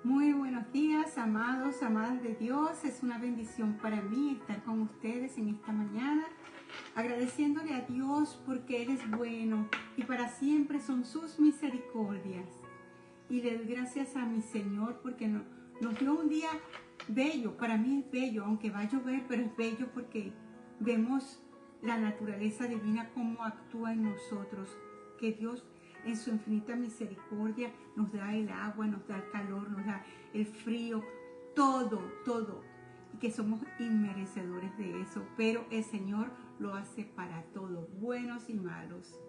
Muy buenos días, amados, amadas de Dios. Es una bendición para mí estar con ustedes en esta mañana, agradeciéndole a Dios porque Él es bueno y para siempre son sus misericordias. Y le doy gracias a mi Señor porque nos dio un día bello. Para mí es bello, aunque va a llover, pero es bello porque vemos la naturaleza divina, cómo actúa en nosotros, que Dios en su infinita misericordia nos da el agua, nos da el calor, nos da el frío, todo, y que somos inmerecedores de eso, pero el Señor lo hace para todos, buenos y malos.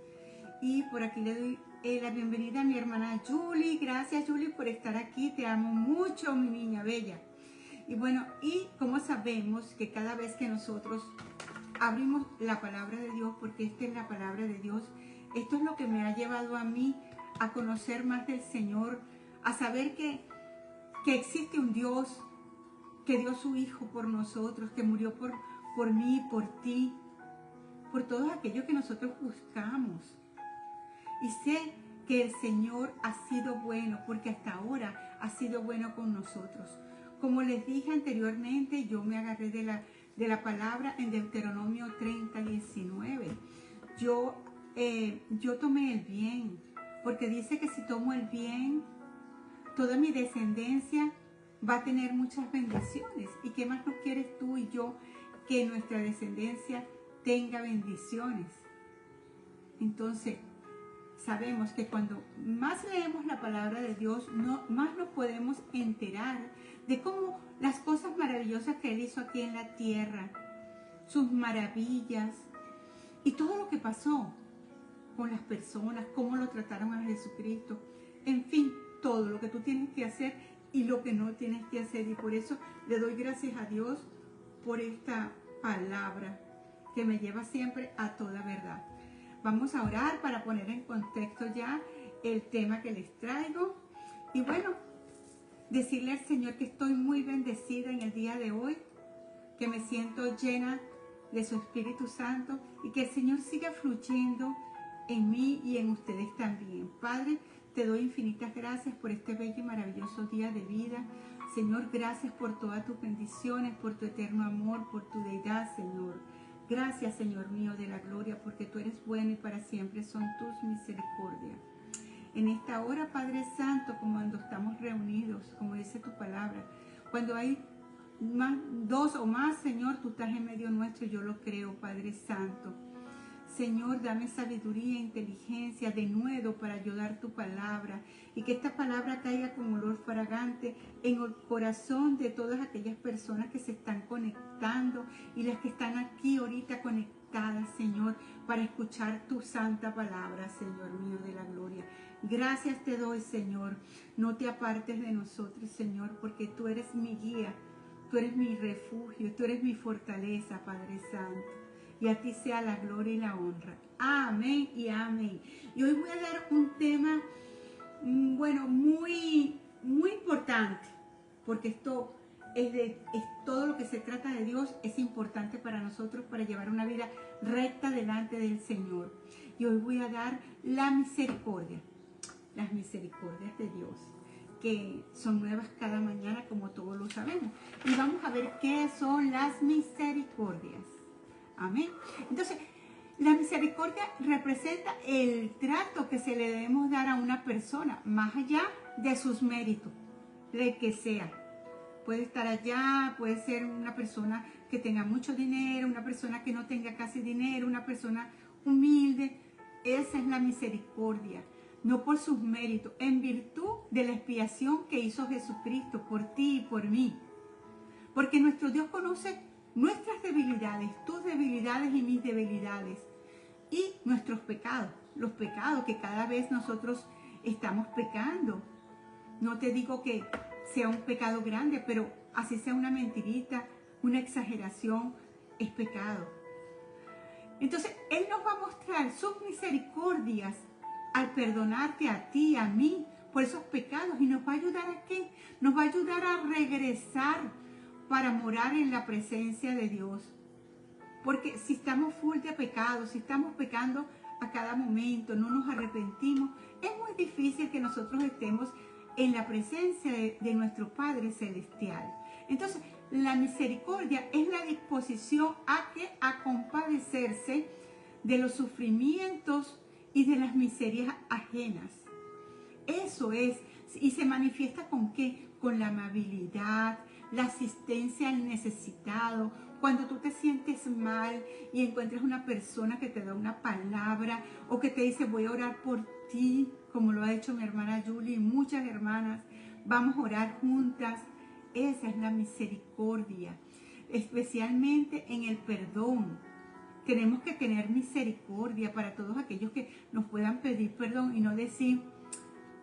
Y por aquí le doy la bienvenida a mi hermana Julie. Gracias, Julie, por estar aquí, te amo mucho, mi niña bella. Y bueno, y como sabemos que cada vez que nosotros abrimos la palabra de Dios, porque esta es la palabra de Dios, esto es lo que me ha llevado a mí a conocer más del Señor, a saber que existe un Dios que dio su Hijo por nosotros, que murió por mí, por ti, por todos aquellos que nosotros buscamos. Y sé que el Señor ha sido bueno, porque hasta ahora ha sido bueno con nosotros. Como les dije anteriormente, yo me agarré de la palabra en Deuteronomio 30:19. Yo tomé el bien, porque dice que si tomo el bien, toda mi descendencia va a tener muchas bendiciones. ¿Y qué más nos quieres tú y yo? Que nuestra descendencia tenga bendiciones. Entonces, sabemos que cuando más leemos la palabra de Dios, más nos podemos enterar de cómo las cosas maravillosas que Él hizo aquí en la tierra, sus maravillas y todo lo que pasó con las personas, cómo lo trataron a Jesucristo, en fin, todo lo que tú tienes que hacer y lo que no tienes que hacer. Y por eso le doy gracias a Dios por esta palabra que me lleva siempre a toda verdad. Vamos a orar para poner en contexto ya el tema que les traigo. Y bueno, decirle al Señor que estoy muy bendecida en el día de hoy, que me siento llena de su Espíritu Santo y que el Señor siga fluyendo en mí y en ustedes también. Padre, te doy infinitas gracias por este bello y maravilloso día de vida. Señor, gracias por todas tus bendiciones, por tu eterno amor, por tu deidad, Señor. Gracias, Señor mío de la gloria, porque tú eres bueno y para siempre son tus misericordias. En esta hora, Padre Santo, como cuando estamos reunidos, como dice tu palabra, cuando hay dos o más, Señor, tú estás en medio nuestro, yo lo creo, Padre Santo. Señor, dame sabiduría e inteligencia de nuevo para ayudar tu palabra y que esta palabra caiga con olor fragante en el corazón de todas aquellas personas que se están conectando y las que están aquí ahorita conectadas, Señor, para escuchar tu santa palabra, Señor mío de la gloria. Gracias te doy, Señor. No te apartes de nosotros, Señor, porque tú eres mi guía, tú eres mi refugio, tú eres mi fortaleza, Padre Santo. Y a ti sea la gloria y la honra. Amén y amén. Y hoy voy a dar un tema, bueno, muy importante, porque esto es todo lo que se trata de Dios, es importante para nosotros para llevar una vida recta delante del Señor. Y hoy voy a dar la misericordia, las misericordias de Dios, que son nuevas cada mañana, como todos lo sabemos. Y vamos a ver qué son las misericordias. Amén. Entonces, la misericordia representa el trato que se le debemos dar a una persona, más allá de sus méritos, de que sea. Puede estar allá, puede ser una persona que tenga mucho dinero, una persona que no tenga casi dinero, una persona humilde. Esa es la misericordia, no por sus méritos, en virtud de la expiación que hizo Jesucristo por ti y por mí. Porque nuestro Dios conoce nuestras debilidades, tus debilidades y mis debilidades, y nuestros pecados, los pecados que cada vez nosotros estamos pecando. No te digo que sea un pecado grande, pero así sea una mentirita, una exageración, es pecado. Entonces, Él nos va a mostrar sus misericordias al perdonarte a ti, a mí, por esos pecados, y nos va a ayudar a ¿qué? Nos va a ayudar a regresar para morar en la presencia de Dios. Porque si estamos full de pecado, si estamos pecando a cada momento, no nos arrepentimos, es muy difícil que nosotros estemos en la presencia de nuestro Padre Celestial. Entonces, la misericordia es la disposición a compadecerse de los sufrimientos y de las miserias ajenas. Eso es, y se manifiesta ¿con qué? Con la amabilidad, la asistencia al necesitado. Cuando tú te sientes mal y encuentras una persona que te da una palabra o que te dice voy a orar por ti, como lo ha hecho mi hermana Julie y muchas hermanas, vamos a orar juntas. Esa es la misericordia, especialmente en el perdón. Tenemos que tener misericordia para todos aquellos que nos puedan pedir perdón y no decir,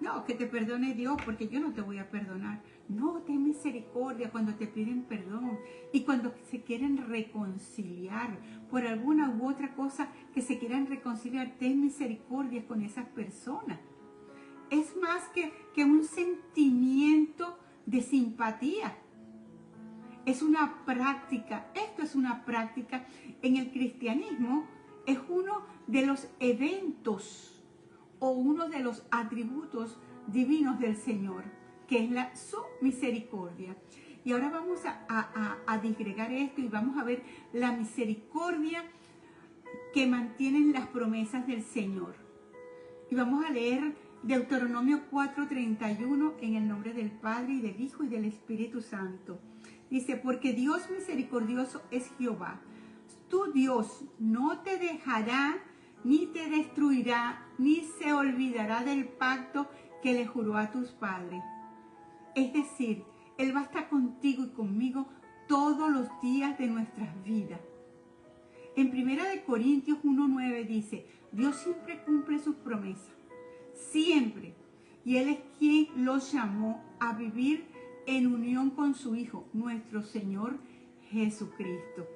no, que te perdone Dios porque yo no te voy a perdonar. No, ten misericordia cuando te piden perdón y cuando se quieren reconciliar por alguna u otra cosa que se quieran reconciliar, ten misericordia con esas personas. Es más que un sentimiento de simpatía. Es una práctica, esto es una práctica en el cristianismo, es uno de los eventos o uno de los atributos divinos del Señor, que es su misericordia. Y ahora vamos a disgregar esto y vamos a ver la misericordia que mantienen las promesas del Señor. Y vamos a leer Deuteronomio 4:31 en el nombre del Padre y del Hijo y del Espíritu Santo. Dice, porque Dios misericordioso es Jehová. Tu Dios no te dejará, ni te destruirá, ni se olvidará del pacto que le juró a tus padres. Es decir, Él va a estar contigo y conmigo todos los días de nuestras vidas. En 1 Corintios 1:9 dice, Dios siempre cumple sus promesas. Siempre. Y Él es quien los llamó a vivir en unión con su Hijo, nuestro Señor Jesucristo.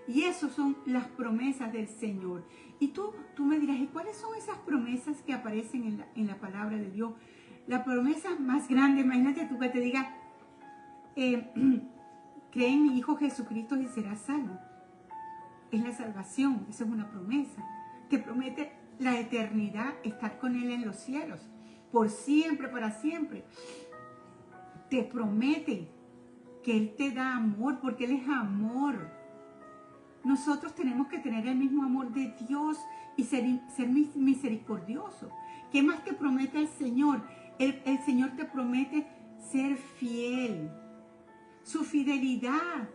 Y esas son las promesas del Señor. Y tú me dirás, ¿y cuáles son esas promesas que aparecen en la palabra de Dios? La promesa más grande, imagínate tú que te diga, cree en mi Hijo Jesucristo y serás salvo. Es la salvación, esa es una promesa. Te promete la eternidad, estar con Él en los cielos, por siempre, para siempre. Te promete que Él te da amor, porque Él es amor. Nosotros tenemos que tener el mismo amor de Dios y ser misericordioso. ¿Qué más te promete el Señor? El Señor te promete ser fiel. Su fidelidad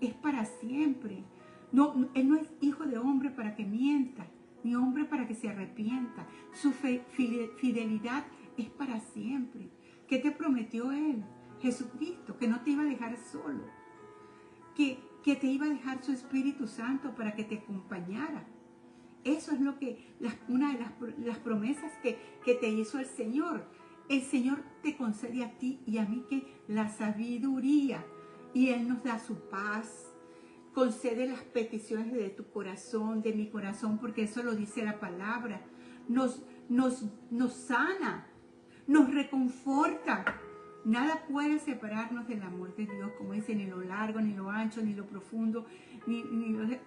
es para siempre. No, Él no es hijo de hombre para que mienta, ni hombre para que se arrepienta. Su fidelidad es para siempre. ¿Qué te prometió Él? Jesucristo, que no te iba a dejar solo, que te iba a dejar su Espíritu Santo para que te acompañara. Eso es lo que una de las promesas que te hizo el Señor. El Señor te concede a ti y a mí que la sabiduría, y Él nos da su paz. Concede las peticiones de tu corazón, de mi corazón, porque eso lo dice la palabra. Nos sana, nos reconforta. Nada puede separarnos del amor de Dios, como dice, ni lo largo, ni lo ancho, ni lo profundo,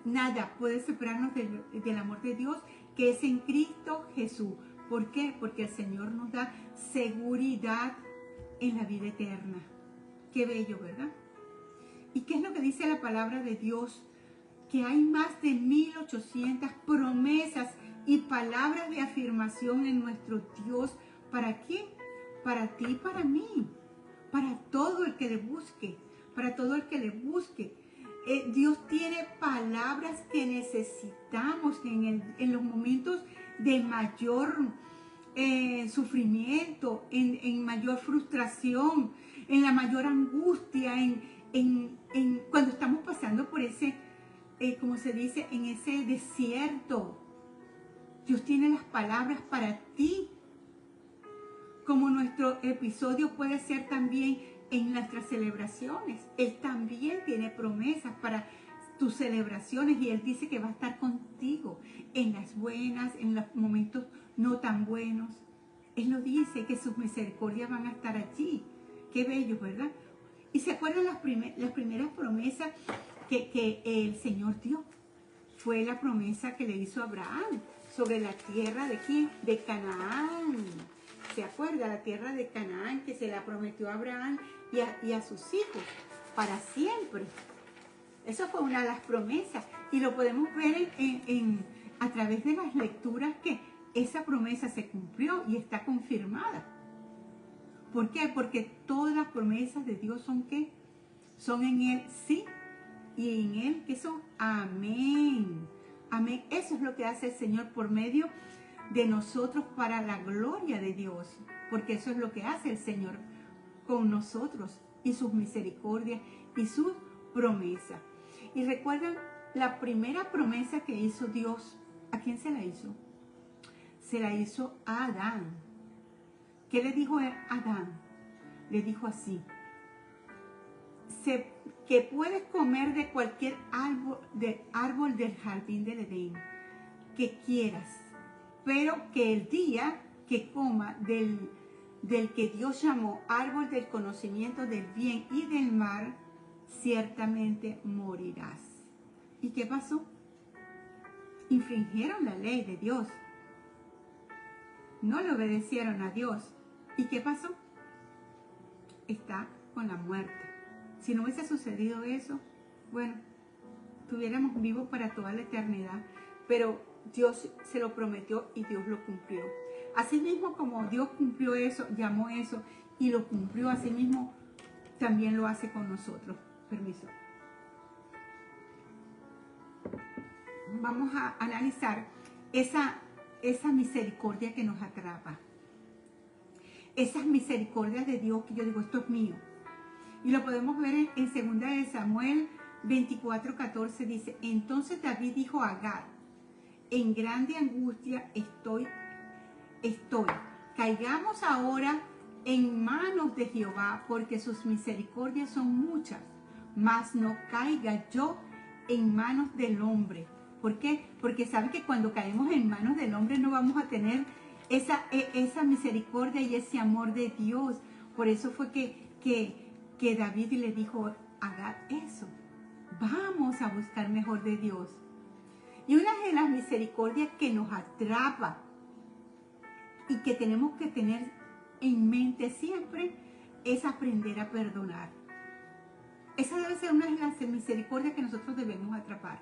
nada puede separarnos del amor de Dios, que es en Cristo Jesús. ¿Por qué? Porque el Señor nos da seguridad en la vida eterna. Qué bello, ¿verdad? ¿Y qué es lo que dice la palabra de Dios? Que hay más de 1800 promesas y palabras de afirmación en nuestro Dios. ¿Para quién? Para ti y para mí. Para todo el que le busque. Para todo el que le busque. Dios tiene palabras que necesitamos en los momentos de mayor sufrimiento, en mayor frustración, en la mayor angustia, cuando estamos pasando por ese, como se dice, en ese desierto. Dios tiene las palabras para ti. Como nuestro episodio puede ser también en nuestras celebraciones. Él también tiene promesas para tus celebraciones y Él dice que va a estar contigo en las buenas, en los momentos no tan buenos. Él lo dice, que sus misericordias van a estar allí. Qué bello, ¿verdad? Y se acuerdan las primeras promesas que el Señor dio. Fue la promesa que le hizo a Abraham sobre la tierra de ¿quién? De Canaán. ¿se acuerda? La tierra de Canaán que se la prometió a Abraham y a sus hijos para siempre. Eso fue una de las promesas y lo podemos ver a través de las lecturas que esa promesa se cumplió y está confirmada. ¿Por qué? Porque todas las promesas de Dios son ¿qué? Son en Él sí y en Él que son amén. Amén. Eso es lo que hace el Señor por medio de nosotros para la gloria de Dios. Porque eso es lo que hace el Señor con nosotros y sus misericordias y sus promesas. Y recuerdan la primera promesa que hizo Dios. ¿A quién se la hizo? Se la hizo a Adán. ¿Qué le dijo a Adán? Le dijo así: que puedes comer de cualquier árbol del jardín del Edén que quieras, pero que el día que coma del que Dios llamó árbol del conocimiento del bien y del mal, ciertamente morirás. ¿Y qué pasó? Infringieron la ley de Dios. No le obedecieron a Dios. ¿Y qué pasó? Está con la muerte. Si no hubiese sucedido eso, bueno, estuviéramos vivos para toda la eternidad. Pero Dios se lo prometió y Dios lo cumplió. Asimismo, como Dios cumplió eso, llamó eso y lo cumplió, asimismo también lo hace con nosotros. Permiso. Vamos a analizar esa misericordia que nos atrapa. Esas misericordias de Dios que yo digo, esto es mío. Y lo podemos ver en 2 de Samuel 24:14, dice: entonces David dijo a Gad: en grande angustia estoy. Caigamos ahora en manos de Jehová, porque sus misericordias son muchas, mas no caiga yo en manos del hombre. ¿Por qué? Porque sabe que cuando caemos en manos del hombre no vamos a tener esa misericordia y ese amor de Dios. Por eso fue que David le dijo a Gad eso. Vamos a buscar mejor de Dios. Y una de las misericordias que nos atrapa y que tenemos que tener en mente siempre es aprender a perdonar. Esa debe ser una de las misericordias que nosotros debemos atrapar.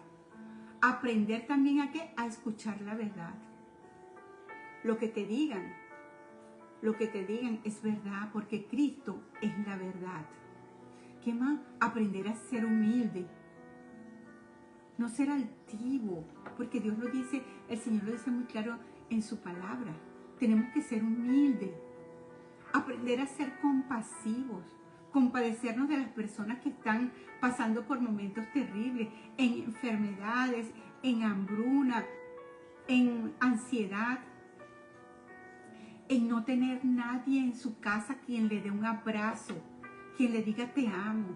Aprender también a ¿qué? A escuchar la verdad. Lo que te digan es verdad, porque Cristo es la verdad. ¿Qué más? Aprender a ser humilde. No ser altivo, porque Dios lo dice, el Señor lo dice muy claro en su palabra. Tenemos que ser humildes. Aprender a ser compasivos. Compadecernos de las personas que están pasando por momentos terribles, en enfermedades, en hambruna, en ansiedad, en no tener nadie en su casa quien le dé un abrazo, quien le diga te amo.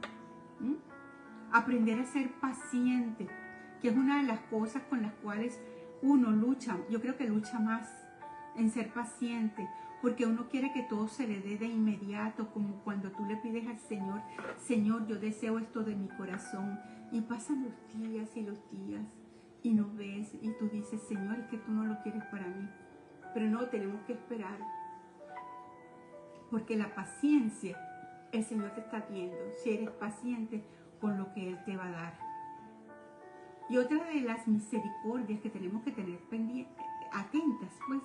Aprender a ser paciente, que es una de las cosas con las cuales uno lucha. Yo creo que lucha más en ser paciente, porque uno quiere que todo se le dé de inmediato, como cuando tú le pides al Señor: Señor, yo deseo esto de mi corazón, y pasan los días y no ves, y tú dices: Señor, es que tú no lo quieres para mí. Pero no, tenemos que esperar, porque la paciencia, el Señor te está viendo si eres paciente con lo que Él te va a dar. Y otra de las misericordias que tenemos que tener atentas, pues,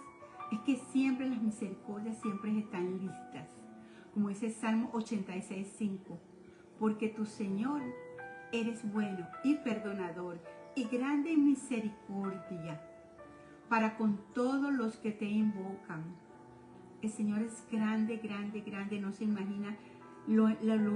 es que siempre las misericordias siempre están listas. Como dice el Salmo 86:5, porque tu Señor eres bueno y perdonador y grande en misericordia para con todos los que te invocan. El Señor es grande, grande, grande. No se imagina lo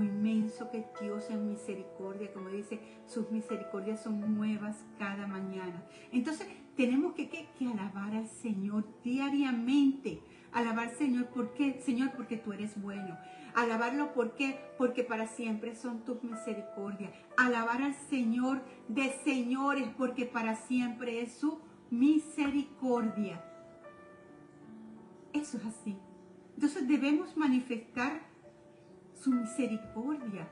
inmenso que Dios es en misericordia. Como dice, sus misericordias son nuevas cada mañana. Entonces tenemos que alabar al Señor diariamente. Alabar al Señor, ¿por qué? Señor, porque tú eres bueno. Alabarlo, ¿por qué? Porque para siempre son tus misericordias. Alabar al Señor de señores, porque para siempre es su misericordia. Eso es así. Entonces debemos manifestar su misericordia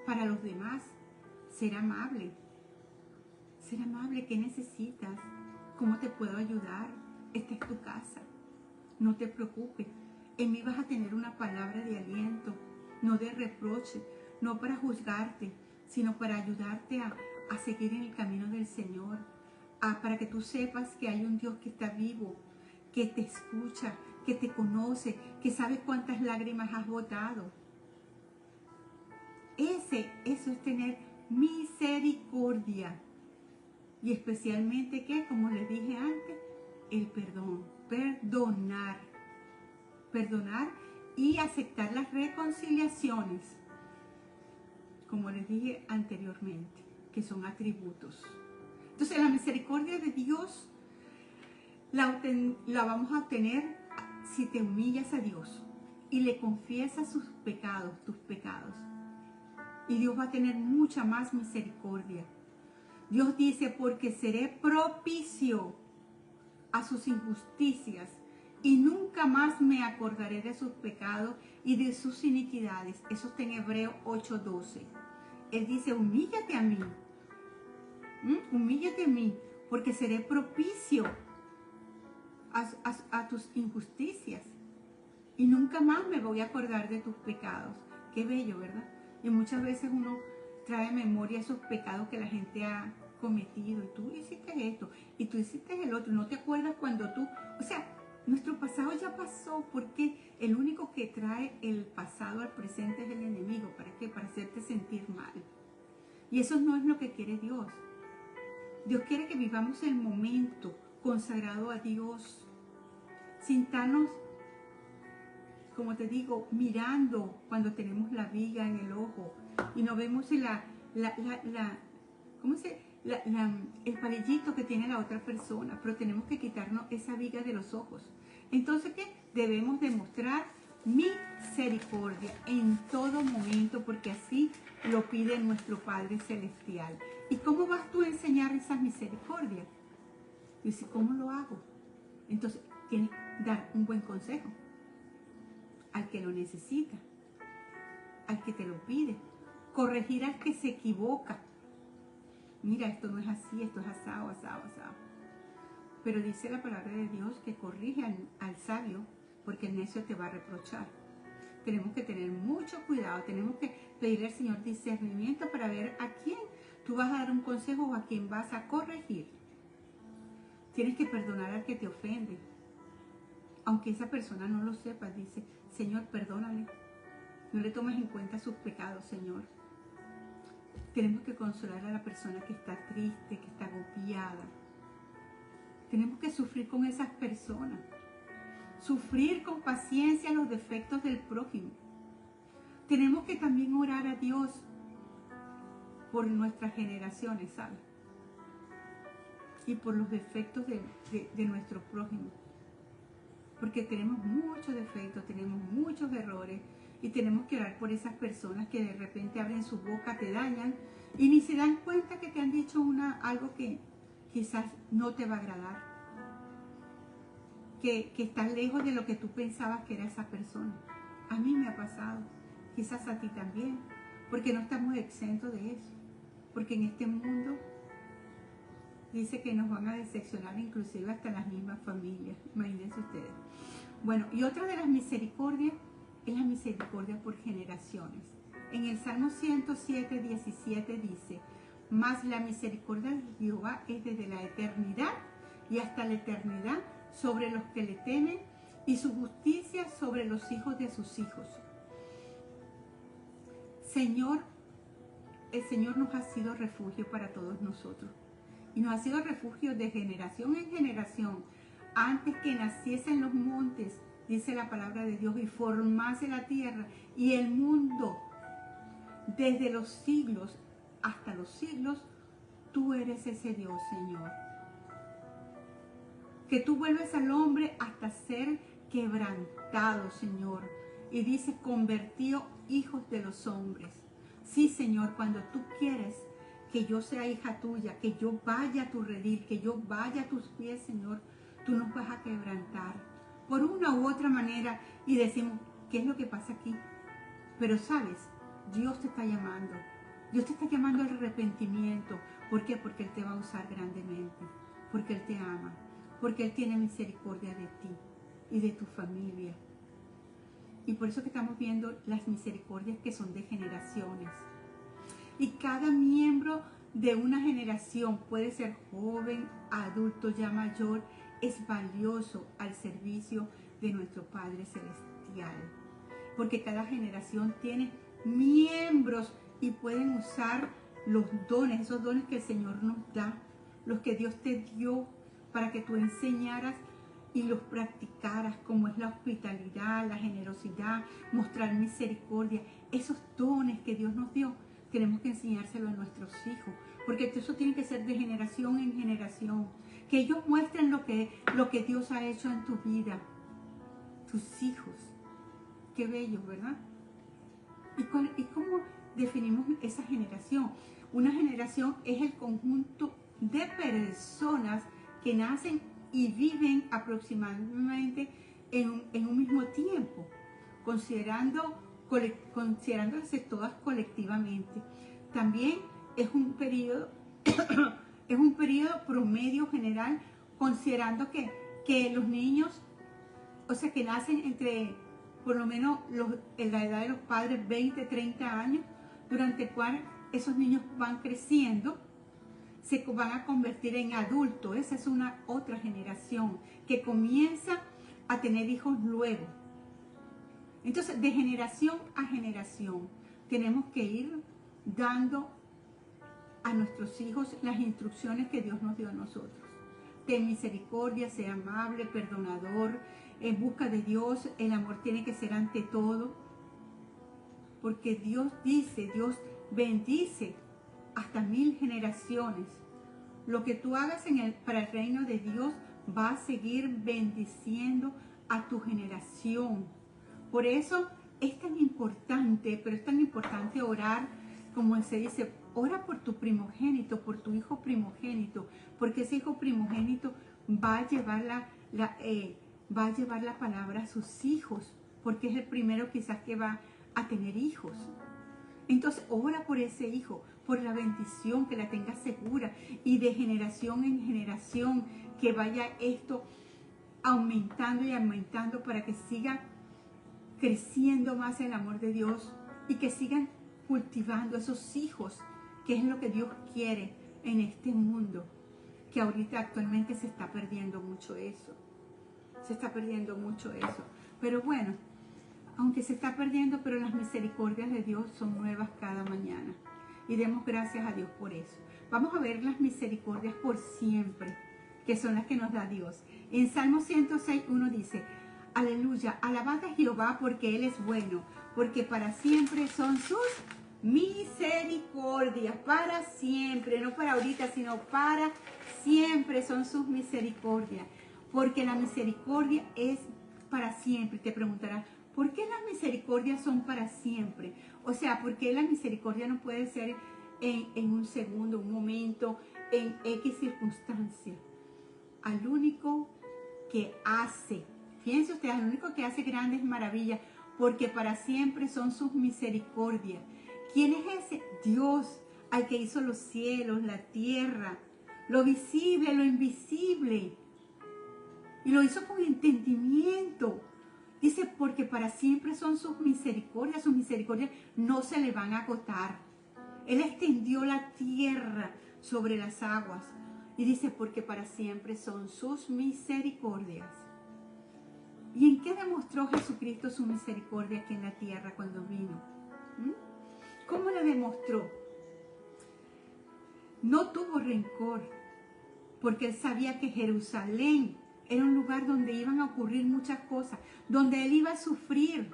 para los demás. Ser amable. Ser amable, ¿qué necesitas? ¿Cómo te puedo ayudar? Esta es tu casa. No te preocupes. En mí vas a tener una palabra de aliento, no de reproche, no para juzgarte, sino para ayudarte a seguir en el camino del Señor, para que tú sepas que hay un Dios que está vivo, que te escucha, que te conoce, que sabe cuántas lágrimas has botado. Eso es tener misericordia. Y especialmente que, como les dije antes, el perdón, perdonar y aceptar las reconciliaciones, como les dije anteriormente, que son atributos. Entonces la misericordia de Dios la vamos a obtener si te humillas a Dios y le confiesas sus pecados, tus pecados. Y Dios va a tener mucha más misericordia. Dios dice, porque seré propicio a sus injusticias y nunca más me acordaré de sus pecados y de sus iniquidades. Eso está en Hebreos 8:12. Él dice, humíllate a mí. Humíllate a mí, porque seré propicio a tus injusticias y nunca más me voy a acordar de tus pecados. Qué bello, ¿verdad? Y muchas veces uno trae a memoria esos pecados que la gente ha cometido, y tú hiciste esto, y tú hiciste el otro, no te acuerdas cuando tú, o sea, nuestro pasado ya pasó, porque el único que trae el pasado al presente es el enemigo. ¿Para qué? Para hacerte sentir mal. Y eso no es lo que quiere Dios. Dios quiere que vivamos el momento consagrado a Dios, sintarnos, como te digo, mirando cuando tenemos la viga en el ojo y no vemos el palillito que tiene la otra persona, pero tenemos que quitarnos esa viga de los ojos. Entonces, ¿qué? Debemos demostrar misericordia en todo momento, porque así lo pide nuestro Padre Celestial. ¿Y cómo vas tú a enseñar esa misericordia? Dice, ¿cómo lo hago? Entonces, tienes que dar un buen consejo al que lo necesita, al que te lo pide, corregir al que se equivoca. Mira, esto no es así, esto es asado. Pero dice la palabra de Dios que corrige al sabio, porque el necio te va a reprochar. Tenemos que tener mucho cuidado, tenemos que pedirle al Señor discernimiento para ver a quién tú vas a dar un consejo o a quién vas a corregir. Tienes que perdonar al que te ofende, aunque esa persona no lo sepa. Dice, Señor, perdónale, no le tomes en cuenta sus pecados, Señor. Tenemos que consolar a la persona que está triste, que está agobiada. Tenemos que sufrir con esas personas, sufrir con paciencia los defectos del prójimo. Tenemos que también orar a Dios por nuestras generaciones, ¿sabes? Y por los defectos de nuestro prójimo. Porque tenemos muchos defectos, tenemos muchos errores, y tenemos que orar por esas personas que de repente abren su boca, te dañan y ni se dan cuenta que te han dicho algo que quizás no te va a agradar, que estás lejos de lo que tú pensabas que era esa persona. A mí me ha pasado, quizás a ti también, porque no estamos exentos de eso, porque en este mundo dice que nos van a decepcionar inclusive hasta las mismas familias, imagínense ustedes. Bueno, y otra de las misericordias es la misericordia por generaciones. En el Salmo 107, 17 dice, mas la misericordia de Jehová es desde la eternidad y hasta la eternidad sobre los que le temen, y su justicia sobre los hijos de sus hijos. Señor, el Señor nos ha sido refugio para todos nosotros, y nos ha sido refugio de generación en generación. Antes que naciesen los montes, dice la palabra de Dios, y formase la tierra y el mundo, desde los siglos hasta los siglos, tú eres ese Dios, Señor. Que tú vuelves al hombre hasta ser quebrantado, Señor. Y dice, convertido hijos de los hombres. Sí, Señor, cuando tú quieres que yo sea hija tuya, que yo vaya a tu redil, que yo vaya a tus pies, Señor, tú nos vas a quebrantar por una u otra manera, y decimos, ¿qué es lo que pasa aquí? Pero sabes, Dios te está llamando. Dios te está llamando al arrepentimiento. ¿Por qué? Porque Él te va a usar grandemente, porque Él te ama, porque Él tiene misericordia de ti y de tu familia. Y por eso que estamos viendo las misericordias que son de generaciones. Y cada miembro de una generación, puede ser joven, adulto, ya mayor, es valioso al servicio de nuestro Padre Celestial. Porque cada generación tiene miembros y pueden usar los dones, esos dones que el Señor nos da, los que Dios te dio para que tú enseñaras y los practicaras, como es la hospitalidad, la generosidad, mostrar misericordia. Esos dones que Dios nos dio, tenemos que enseñárselo a nuestros hijos, porque eso tiene que ser de generación en generación. Que ellos muestren lo que Dios ha hecho en tu vida, tus hijos. Qué bello, ¿verdad? ¿Y cómo definimos esa generación? Una generación es el conjunto de personas que nacen y viven aproximadamente en un mismo tiempo, considerándose todas colectivamente. También es un periodo, es un periodo promedio general, considerando que los niños, o sea, que nacen entre por lo menos en la edad de los padres, 20, 30 años, durante el cual esos niños van creciendo, se van a convertir en adultos. Esa es una otra generación que comienza a tener hijos luego. Entonces, de generación a generación, tenemos que ir dando a nuestros hijos las instrucciones que Dios nos dio a nosotros. Ten misericordia, sea amable, perdonador, en busca de Dios. El amor tiene que ser ante todo, porque Dios dice, Dios bendice hasta 1000 generaciones. Lo que tú hagas para el reino de Dios va a seguir bendiciendo a tu generación. Por eso es tan importante, pero es tan importante orar, como se dice, ora por tu primogénito, por tu hijo primogénito, porque ese hijo primogénito va a llevar la palabra a sus hijos, porque es el primero quizás que va a tener hijos. Entonces ora por ese hijo, por la bendición, que la tenga segura, y de generación en generación que vaya esto aumentando y aumentando, para que siga creciendo más el amor de Dios y que sigan cultivando esos hijos, que es lo que Dios quiere en este mundo, que ahorita actualmente se está perdiendo mucho eso. Se está perdiendo mucho eso. Pero bueno, aunque se está perdiendo, pero las misericordias de Dios son nuevas cada mañana. Y demos gracias a Dios por eso. Vamos a ver las misericordias por siempre, que son las que nos da Dios. En Salmo 106:1 dice: aleluya, alabad a Jehová porque Él es bueno, porque para siempre son sus misericordias. Para siempre, no para ahorita, sino para siempre son sus misericordias. Porque la misericordia es para siempre. Te preguntarás, ¿por qué las misericordias son para siempre? O sea, ¿por qué la misericordia no puede ser en un segundo, un momento, en X circunstancia? Al único que hace, fíjense ustedes, al único que hace grandes maravillas, porque para siempre son sus misericordias. ¿Quién es ese? Dios, al que hizo los cielos, la tierra, lo visible, lo invisible. Y lo hizo con entendimiento. Dice, porque para siempre son sus misericordias no se le van a agotar. Él extendió la tierra sobre las aguas. Y dice, porque para siempre son sus misericordias. ¿Y en qué demostró Jesucristo su misericordia aquí en la tierra cuando vino? ¿Cómo la demostró? No tuvo rencor, porque él sabía que Jerusalén era un lugar donde iban a ocurrir muchas cosas, donde él iba a sufrir,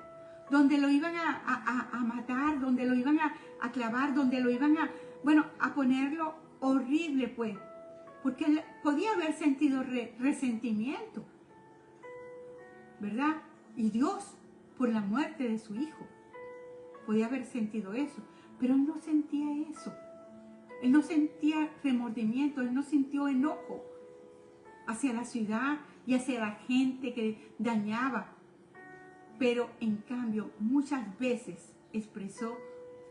donde lo iban a matar, donde lo iban a clavar, donde lo iban a ponerlo horrible, pues, porque él podía haber sentido resentimiento, ¿verdad? Y Dios, por la muerte de su hijo, podía haber sentido eso, pero él no sentía eso. Él no sentía remordimiento, él no sintió enojo hacia la ciudad y hacia la gente que dañaba. Pero en cambio, muchas veces expresó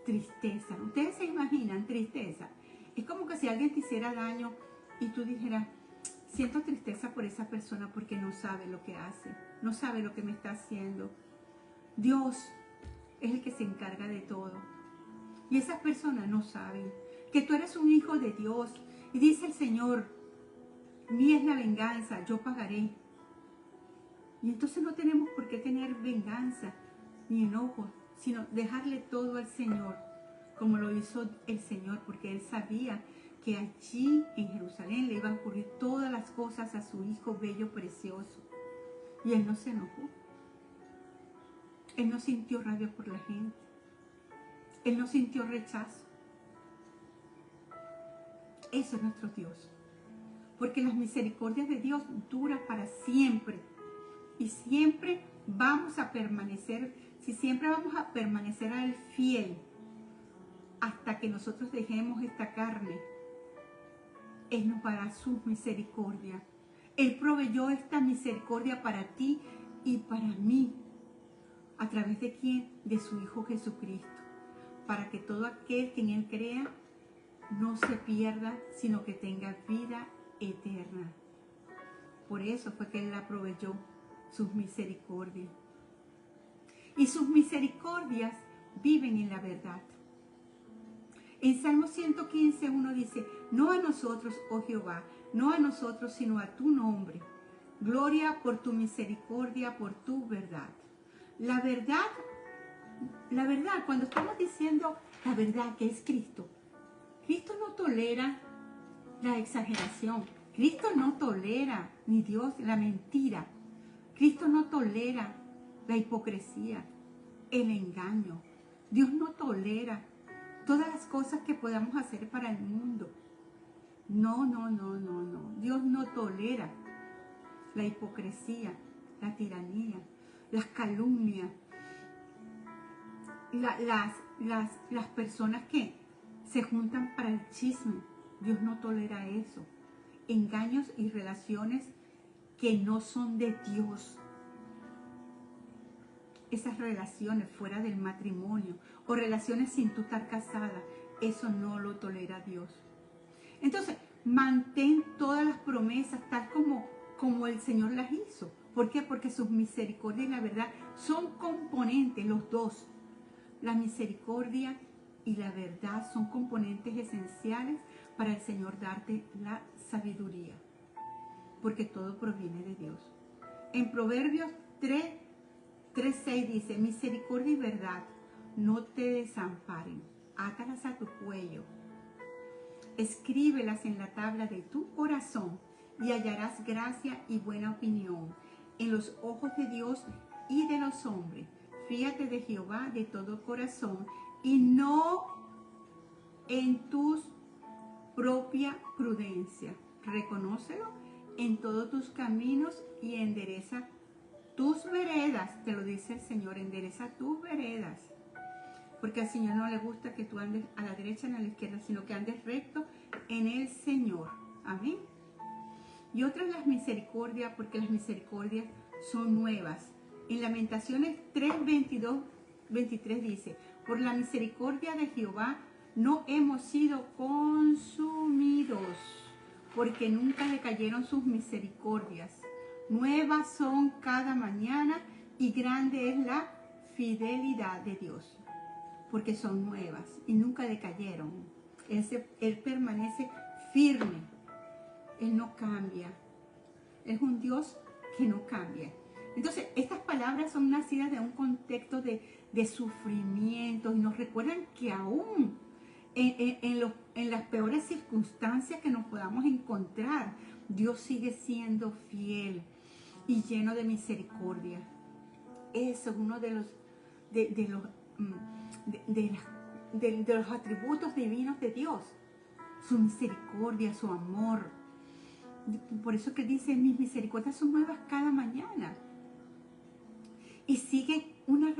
tristeza. ¿Ustedes se imaginan tristeza? Es como que si alguien te hiciera daño y tú dijeras, siento tristeza por esa persona porque no sabe lo que hace, no sabe lo que me está haciendo. Dios es el que se encarga de todo. Y esas personas no saben que tú eres un hijo de Dios. Y dice el Señor, mía es la venganza, yo pagaré. Y entonces no tenemos por qué tener venganza ni enojo, sino dejarle todo al Señor, como lo hizo el Señor, porque Él sabía que allí en Jerusalén le iban a ocurrir todas las cosas a su Hijo bello, precioso. Y Él no se enojó. Él no sintió rabia por la gente. Él no sintió rechazo. Eso es nuestro Dios. Porque las misericordias de Dios duran para siempre. Y siempre vamos a permanecer, si siempre vamos a permanecer a Él fiel, hasta que nosotros dejemos esta carne, Él nos dará su misericordia. Él proveyó esta misericordia para ti y para mí. ¿A través de quién? De su Hijo Jesucristo. Para que todo aquel que en Él crea no se pierda, sino que tenga vida eterna. Por eso fue que Él la proveyó, sus misericordias. Y sus misericordias viven en la verdad. En Salmo 115:1 dice, no a nosotros, oh Jehová, no a nosotros, sino a tu nombre. Gloria por tu misericordia, por tu verdad. La verdad, cuando estamos diciendo la verdad que es Cristo, Cristo no tolera la exageración. Cristo no tolera, ni Dios, la mentira. Cristo no tolera la hipocresía, el engaño. Dios no tolera todas las cosas que podamos hacer para el mundo. No. Dios no tolera la hipocresía, la tiranía, las calumnias, las personas que se juntan para el chisme. Dios no tolera eso. Engaños y relaciones que no son de Dios. Esas relaciones fuera del matrimonio o relaciones sin tú estar casada, eso no lo tolera Dios. Entonces, mantén todas las promesas tal como el Señor las hizo. ¿Por qué? Porque sus misericordias y la verdad son componentes, los dos. La misericordia y la verdad son componentes esenciales para el Señor darte la sabiduría. Porque todo proviene de Dios. En Proverbios 3:6 dice, misericordia y verdad no te desamparen, átalas a tu cuello, escríbelas en la tabla de tu corazón y hallarás gracia y buena opinión en los ojos de Dios y de los hombres. Fíate de Jehová de todo corazón y no en tu propia prudencia. Reconócelo en todos tus caminos y endereza tus veredas. Te lo dice el Señor, endereza tus veredas. Porque al Señor no le gusta que tú andes a la derecha ni a la izquierda, sino que andes recto en el Señor. Amén. Y otra es las misericordias, porque las misericordias son nuevas. En Lamentaciones 3:22-23 dice, por la misericordia de Jehová no hemos sido consumidos, porque nunca decayeron sus misericordias. Nuevas son cada mañana y grande es la fidelidad de Dios, porque son nuevas y nunca decayeron. Él permanece firme, Él no cambia, es un Dios que no cambia. Entonces, estas palabras son nacidas de un contexto de sufrimiento y nos recuerdan que aún en las peores circunstancias que nos podamos encontrar, Dios sigue siendo fiel y lleno de misericordia. Eso es uno de los atributos divinos de Dios, su misericordia, su amor. Por eso que dice, mis misericordias son nuevas cada mañana. Y sigue una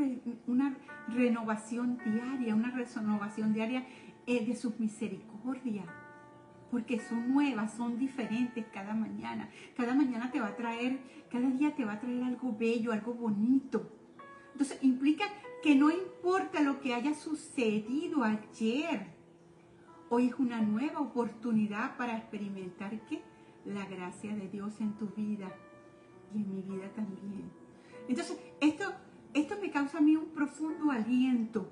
renovación diaria, de sus misericordias. Porque son nuevas, son diferentes cada mañana. Cada mañana te va a traer, cada día te va a traer algo bello, algo bonito. Entonces implica que no importa lo que haya sucedido ayer, hoy es una nueva oportunidad para experimentar ¿qué? La gracia de Dios en tu vida y en mi vida también. Entonces, esto Esto me causa a mí un profundo aliento.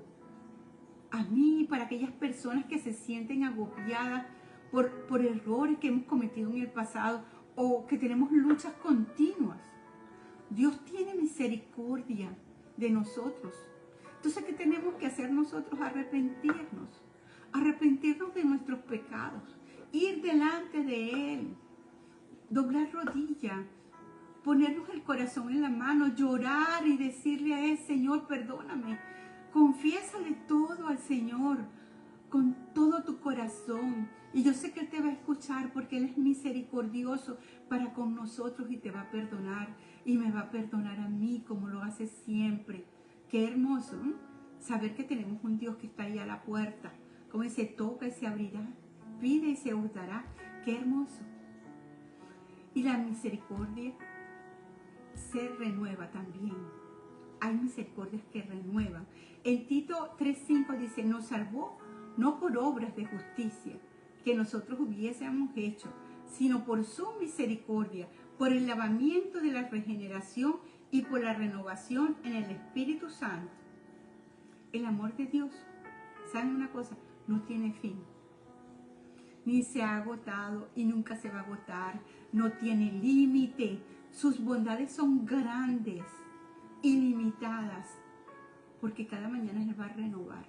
A mí y para aquellas personas que se sienten agobiadas por errores que hemos cometido en el pasado o que tenemos luchas continuas. Dios tiene misericordia de nosotros. Entonces, ¿qué tenemos que hacer nosotros? Arrepentirnos. Arrepentirnos de nuestros pecados. Ir delante de Él. Doblar rodilla. Ponernos el corazón en la mano. Llorar y decirle a Él, Señor, perdóname. Confiésale todo al Señor con todo tu corazón. Y yo sé que Él te va a escuchar porque Él es misericordioso para con nosotros y te va a perdonar. Y me va a perdonar a mí como lo hace siempre. Qué hermoso, ¿no? Saber que tenemos un Dios que está ahí a la puerta. Como dice, toca y se abrirá. Pide y se os dará. Qué hermoso. Y la misericordia se renueva también. Hay misericordias que renuevan. En Tito 3:5 dice, nos salvó no por obras de justicia que nosotros hubiésemos hecho, sino por su misericordia, por el lavamiento de la regeneración y por la renovación en el Espíritu Santo. El amor de Dios, ¿saben una cosa? No tiene fin. Ni se ha agotado y nunca se va a agotar. No tiene límite. Sus bondades son grandes, ilimitadas, porque cada mañana Él va a renovar.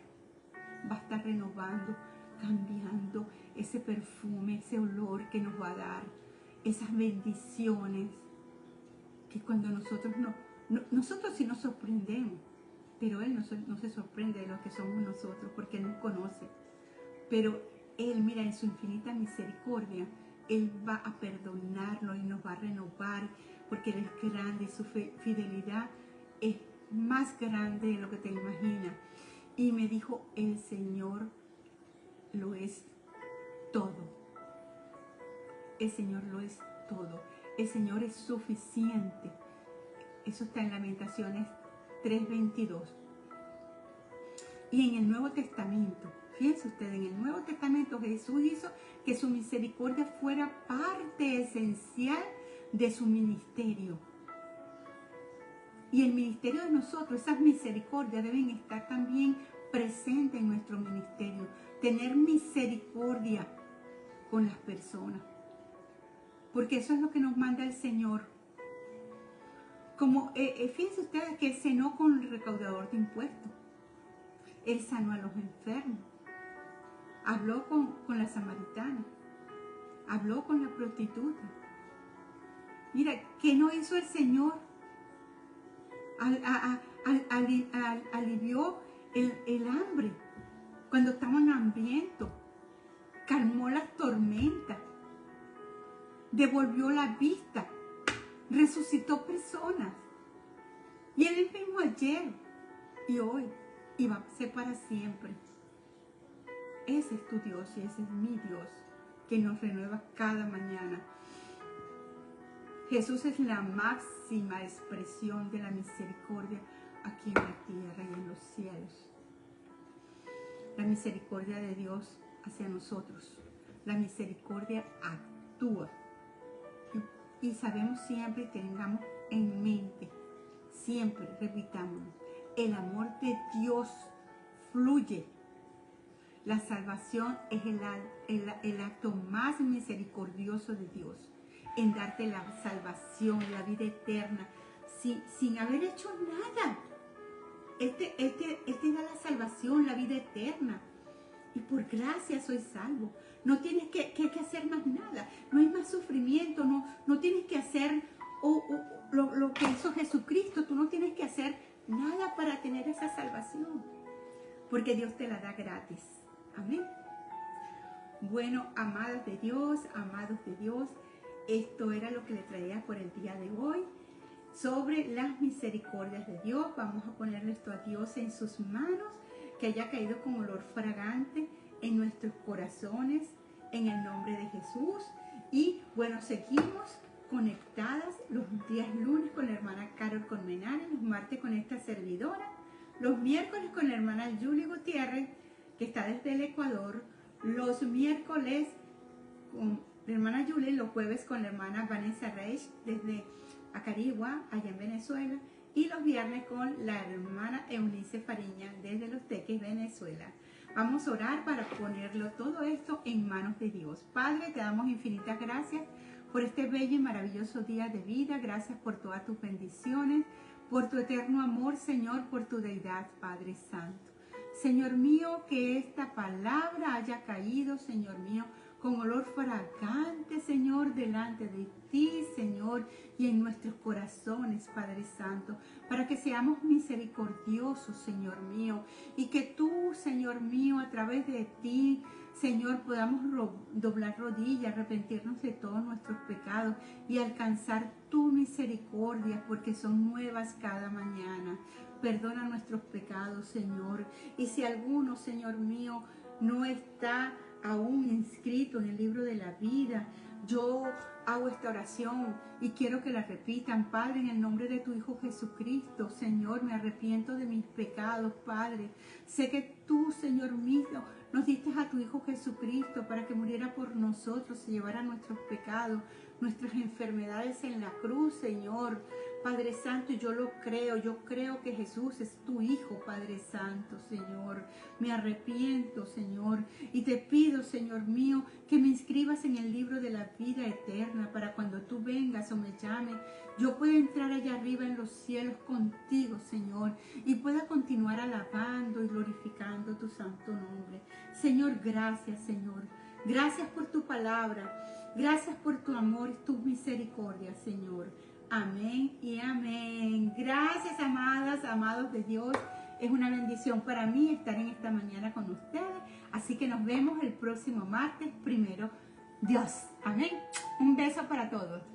Va a estar renovando, cambiando ese perfume, ese olor que nos va a dar, esas bendiciones, que cuando nosotros sí nos sorprendemos, pero Él no se sorprende de lo que somos nosotros, porque Él nos conoce. Pero Él, mira, en su infinita misericordia, Él va a perdonarnos y nos va a renovar, porque Él es grande y su fidelidad es más grande de lo que te imaginas. Y me dijo, el Señor lo es todo. El Señor lo es todo. El Señor es suficiente. Eso está en Lamentaciones 3:22. Y en el Nuevo Testamento, fíjense ustedes, en el Nuevo Testamento Jesús hizo que su misericordia fuera parte esencial de su ministerio. Y el ministerio de nosotros, esas misericordias deben estar también presentes en nuestro ministerio. Tener misericordia con las personas. Porque eso es lo que nos manda el Señor. Como, fíjense ustedes que Él cenó con el recaudador de impuestos. Él sanó a los enfermos. Habló con la samaritana. Habló con la prostituta. Mira, ¿qué no hizo el Señor? Alivió el hambre cuando estaban hambrientos, calmó las tormentas, devolvió la vista, resucitó personas. Y Él es el mismo ayer y hoy y va a ser para siempre. Ese es tu Dios y ese es mi Dios, que nos renueva cada mañana. Jesús es la máxima expresión de la misericordia aquí en la tierra y en los cielos. La misericordia de Dios hacia nosotros. La misericordia actúa. Y sabemos siempre, tengamos en mente, siempre repitámonos, el amor de Dios fluye. La salvación es el acto más misericordioso de Dios, en darte la salvación, la vida eterna, sin haber hecho nada. Él te da la salvación, la vida eterna. Y por gracia soy salvo. No tienes que hacer más nada. No hay más sufrimiento. No tienes que hacer lo que hizo Jesucristo. Tú no tienes que hacer nada para tener esa salvación. Porque Dios te la da gratis. Amén. Bueno, amadas de Dios, amados de Dios, esto era lo que le traía por el día de hoy. Sobre las misericordias de Dios. Vamos a ponerle esto a Dios en sus manos, que haya caído con olor fragante en nuestros corazones, en el nombre de Jesús. Y bueno, seguimos conectadas los días lunes con la hermana Carol Colmenares, los martes con esta servidora, los miércoles con la hermana Julie Gutiérrez, que está desde el Ecuador, los miércoles con la hermana Julie, los jueves con la hermana Vanessa Reich desde Acarigua, allá en Venezuela, y los viernes con la hermana Eunice Fariña desde Los Teques, Venezuela. Vamos a orar para ponerlo todo esto en manos de Dios. Padre, te damos infinitas gracias por este bello y maravilloso día de vida. Gracias por todas tus bendiciones, por tu eterno amor, Señor, por tu deidad, Padre Santo. Señor mío, que esta palabra haya caído, Señor mío, con olor fragante, Señor, delante de ti, Señor, y en nuestros corazones, Padre Santo, para que seamos misericordiosos, Señor mío, y que tú, Señor mío, a través de ti, Señor, podamos doblar rodillas, arrepentirnos de todos nuestros pecados y alcanzar tu misericordia, porque son nuevas cada mañana. Perdona nuestros pecados, Señor, y si alguno, Señor mío, no está aún inscrito en el libro de la vida, yo hago esta oración y quiero que la repitan. Padre, en el nombre de tu Hijo Jesucristo, Señor, me arrepiento de mis pecados, Padre. Sé que tú, Señor mío, nos diste a tu Hijo Jesucristo para que muriera por nosotros, se llevara nuestros pecados, nuestras enfermedades en la cruz, Señor. Padre Santo, yo creo que Jesús es tu Hijo, Padre Santo, Señor. Me arrepiento, Señor, y te pido, Señor mío, que me inscribas en el libro de la vida eterna para cuando tú vengas o me llames, yo pueda entrar allá arriba en los cielos contigo, Señor, y pueda continuar alabando y glorificando tu santo nombre. Señor, gracias, Señor. Gracias por tu palabra. Gracias por tu amor y tu misericordia, Señor. Amén y amén. Gracias, amadas, amados de Dios. Es una bendición para mí estar en esta mañana con ustedes. Así que nos vemos el próximo martes, primero Dios. Amén. Un beso para todos.